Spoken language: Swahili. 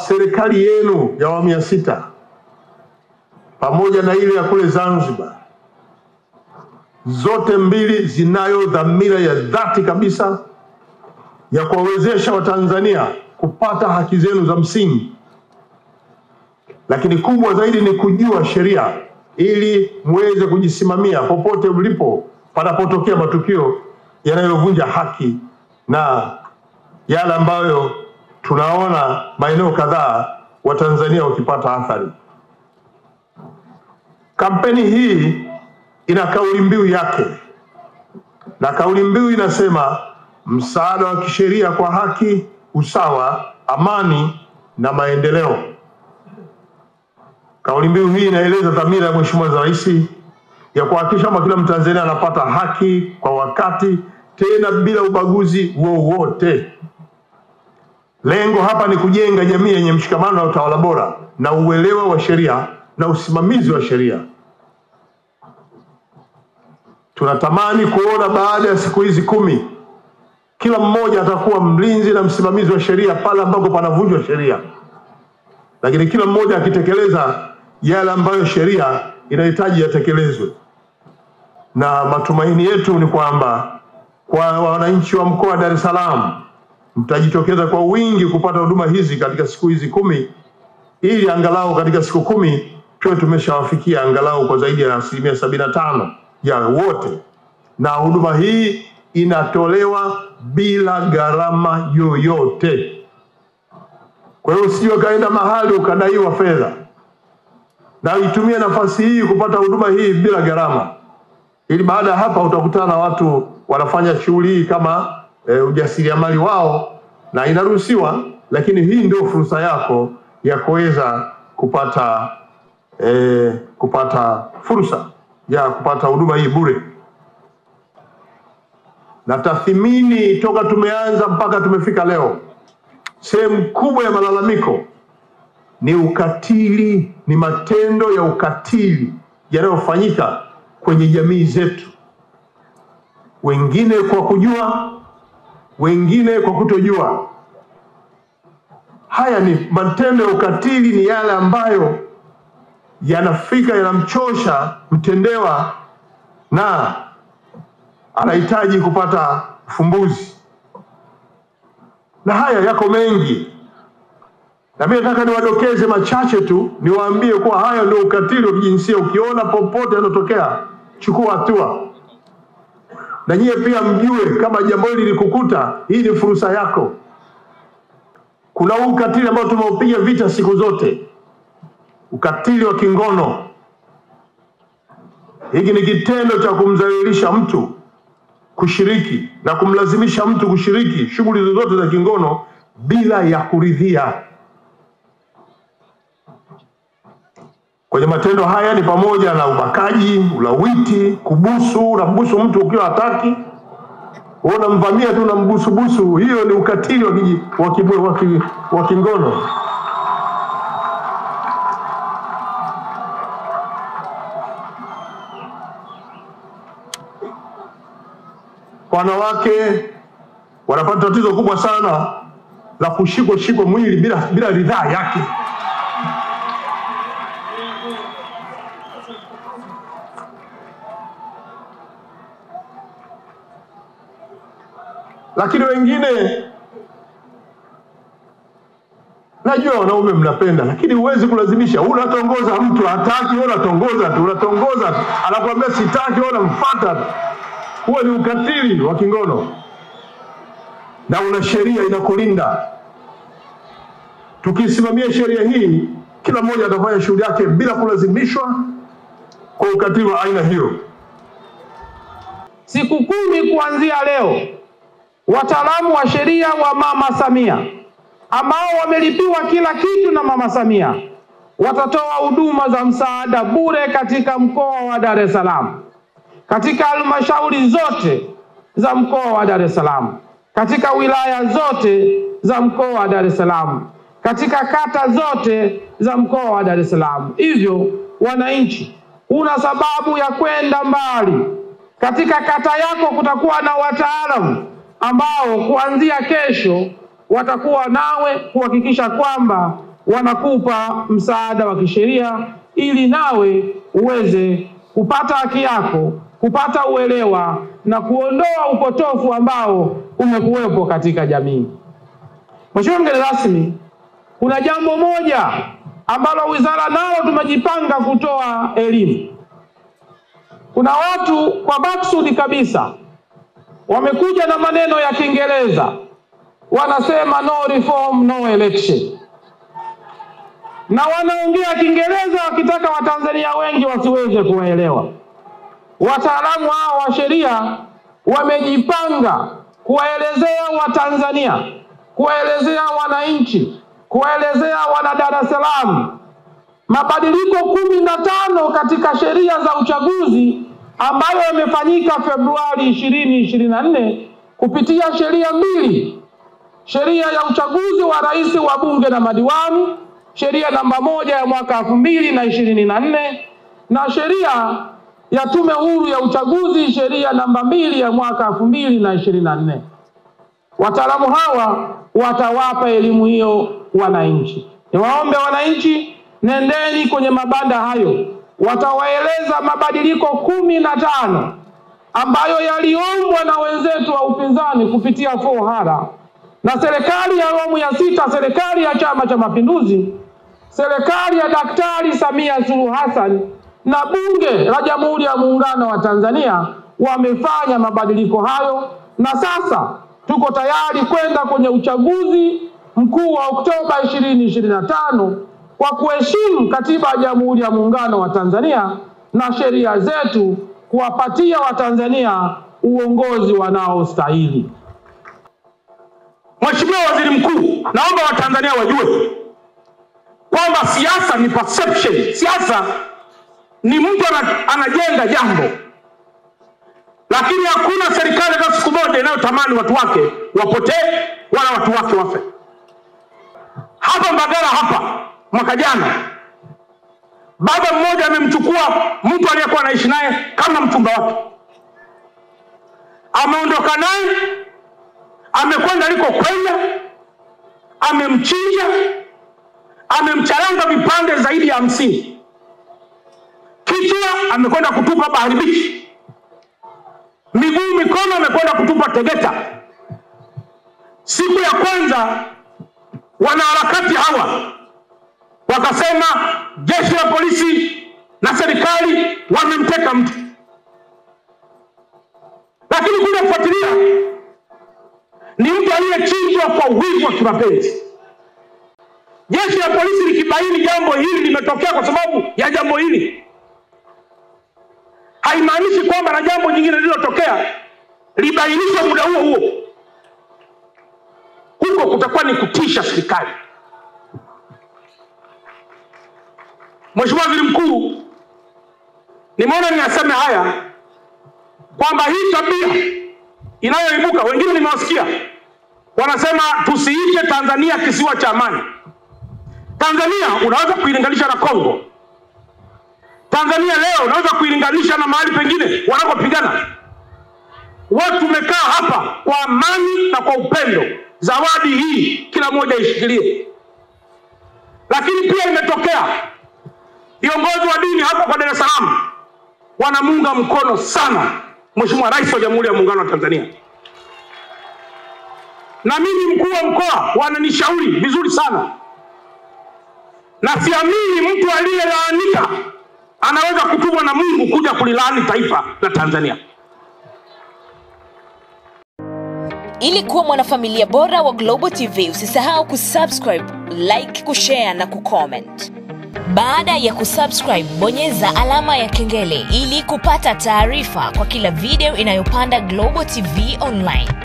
Serikali yenu ya awamu ya 6 pamoja na ile ya kule Zanzibar, zote mbili zinayo dhamira ya dhati kabisa ya kuwawezesha Watanzania kupata haki zenu za msingi, lakini kubwa zaidi ni kujua sheria ili muweze kujisimamia popote mlipo panapotokea matukio yanayovunja haki na yale ambayo tunaona maeneo kadhaa Watanzania wakipata athari. Kampeni hii ina kauli mbiu yake, na kauli mbiu inasema msaada wa kisheria kwa haki, usawa, amani na maendeleo. Kauli mbiu hii inaeleza dhamira ya Mheshimiwa Rais ya kuhakikisha kwamba kila Mtanzania anapata haki kwa wakati, tena bila ubaguzi wowote. Lengo hapa ni kujenga jamii yenye mshikamano na utawala bora na uelewa wa sheria na usimamizi wa sheria. Tunatamani kuona baada ya siku hizi 10 kila mmoja atakuwa mlinzi na msimamizi wa sheria pale ambapo panavunjwa sheria, lakini kila mmoja akitekeleza yale ambayo sheria inahitaji yatekelezwe. Na matumaini yetu ni kwamba kwa wananchi wa mkoa wa Dar es Salaam mtajitokeza kwa wingi kupata huduma hizi katika siku hizi 10, ili angalau katika siku 10 tuwe tumeshawafikia angalau kwa zaidi ya 75% ya wote, na huduma hii inatolewa bila gharama yoyote. Kwa hiyo usije kaenda mahali ukadaiwa fedha, na itumie nafasi hii kupata huduma hii bila gharama, ili baada ya hapa utakutana na watu wanafanya shughuli hii kama ujasiriamali wao, na inaruhusiwa, lakini hii ndio fursa yako ya kuweza kupata fursa ya kupata huduma hii bure. Na tathmini toka tumeanza mpaka tumefika leo, sehemu kubwa ya malalamiko ni ukatili, ni matendo ya ukatili yanayofanyika kwenye jamii zetu, wengine kwa kujua, wengine kwa kutojua. Haya ni matendo ya ukatili, ni yale ambayo yanafika yanamchosha mtendewa na anahitaji kupata ufumbuzi. Na haya yako mengi, na mimi nataka niwadokeze machache tu, niwaambie kuwa haya ndio ukatili wa kijinsia. Ukiona popote yanatokea, chukua hatua. Na nyie pia mjue kama jambo hili likukuta, hii ni fursa yako. Kuna ukatili ambao tumeupiga vita siku zote, ukatili wa kingono. Hiki ni kitendo cha kumdhalilisha mtu kushiriki na kumlazimisha mtu kushiriki shughuli zozote za kingono bila ya kuridhia. Kwenye matendo haya ni pamoja na ubakaji, ulawiti, kubusu. Unambusu mtu ukiwa hataki, unamvamia tu na mbusu. Hiyo ni ukatili wa kingono. Wanawake wanapata tatizo kubwa sana la kushikwa mwili bila ridhaa yake. Lakini wengine, najua wanaume mnapenda, lakini huwezi kulazimisha. Unatongoza mtu hataki, unatongoza tu, anakuambia sitaki, unamfuata. Huo ni ukatili wa kingono, na una sheria inakulinda. Tukisimamia sheria hii, kila mmoja atafanya shughuli yake bila kulazimishwa kwa ukatili wa aina hiyo. Siku 10 kuanzia leo, wataalamu wa sheria wa Mama Samia ambao wamelipiwa kila kitu na Mama Samia watatoa huduma za msaada bure katika mkoa wa Dar es Salaam, katika halmashauri zote za mkoa wa Dar es Salaam, katika wilaya zote za mkoa wa Dar es Salaam, katika kata zote za mkoa wa Dar es Salaam. Hivyo wananchi, una sababu ya kwenda mbali. Katika kata yako kutakuwa na wataalamu ambao kuanzia kesho watakuwa nawe kuhakikisha kwamba wanakupa msaada wa kisheria ili nawe uweze kupata haki yako, kupata uelewa na kuondoa upotofu ambao umekuwepo katika jamii. Mheshimiwa mgeni rasmi, kuna jambo moja ambalo wizara nalo tumejipanga kutoa elimu. Kuna watu kwa maksudi kabisa wamekuja na maneno ya Kiingereza, wanasema no reform no election, na wanaongea Kiingereza wakitaka Watanzania wengi wasiweze kuwaelewa. Wataalamu hao wa sheria wamejipanga kuwaelezea Watanzania, kuwaelezea wananchi, kuwaelezea wana Dar es Salaam mabadiliko 15 katika sheria za uchaguzi ambayo yamefanyika Februari 2024 kupitia sheria 2: sheria ya uchaguzi wa rais, wa bunge na madiwani, sheria namba 1 ya mwaka 2024, na sheria ya tume huru ya uchaguzi, sheria namba 2 ya mwaka 2024. Wataalamu hawa watawapa elimu hiyo wananchi. Niwaombe wananchi, nendeni kwenye mabanda hayo, watawaeleza mabadiliko 15 ambayo yaliombwa na wenzetu wa upinzani kupitia 4R na serikali ya awamu ya 6, serikali ya Chama cha Mapinduzi, serikali ya Daktari Samia Suluhu Hassan na bunge la Jamhuri ya Muungano wa Tanzania wamefanya mabadiliko hayo, na sasa tuko tayari kwenda kwenye uchaguzi mkuu wa Oktoba 2025 kwa kuheshimu katiba ya Jamhuri ya Muungano wa Tanzania na sheria zetu, kuwapatia Watanzania uongozi wanaostahili. Mheshimiwa Waziri Mkuu, naomba Watanzania wajue kwamba siasa ni perception. Siasa ni mtu anajenga jambo, lakini hakuna serikali hata siku moja inayotamani watu wake wapotee wala watu wake wafe. Hapa Mbagala hapa mwaka jana, baba mmoja amemchukua mtu aliyekuwa anaishi naye kama mchumba wake, ameondoka naye, amekwenda aliko kwenda, amemchinja, amemcharanga vipande zaidi ya 50, kichwa amekwenda kutupa Bahari Beach, miguu mikono amekwenda kutupa Tegeta. Siku ya kwanza wanaharakati hawa wakasema jeshi la polisi na serikali wamemteka mtu, lakini kuja kufuatilia ni mtu aliyechinjwa kwa wivu wa kimapenzi. Jeshi la polisi likibaini jambo hili limetokea kwa sababu ya jambo hili, haimaanishi kwamba na jambo jingine lililotokea libainishwe muda huo huo. Huko kutakuwa ni kutisha serikali. Mheshimiwa Waziri Mkuu, nimeona niaseme haya kwamba hii tabia inayoibuka, wengine nimewasikia wanasema tusiite Tanzania kisiwa cha amani. Tanzania unaweza kuilinganisha na Kongo. Tanzania leo unaweza kuilinganisha na mahali pengine wanapopigana. Watu tumekaa hapa kwa amani na kwa upendo. Zawadi hii kila mmoja ishikilie. Lakini pia imetokea viongozi wa dini hapa kwa Dar es Salaam wanamuunga mkono sana Mheshimiwa Rais wa Jamhuri ya Muungano wa Tanzania. Na mimi mkuu wa mkoa wananishauri vizuri sana. Na siamini mtu aliyelaanika anaweza kutumwa na Mungu kuja kulilaani taifa la Tanzania. Ili kuwa mwanafamilia bora wa Global TV, usisahau kusubscribe, like, kushare na kucomment. Baada ya kusubscribe, bonyeza alama ya kengele ili kupata taarifa kwa kila video inayopanda Global TV Online.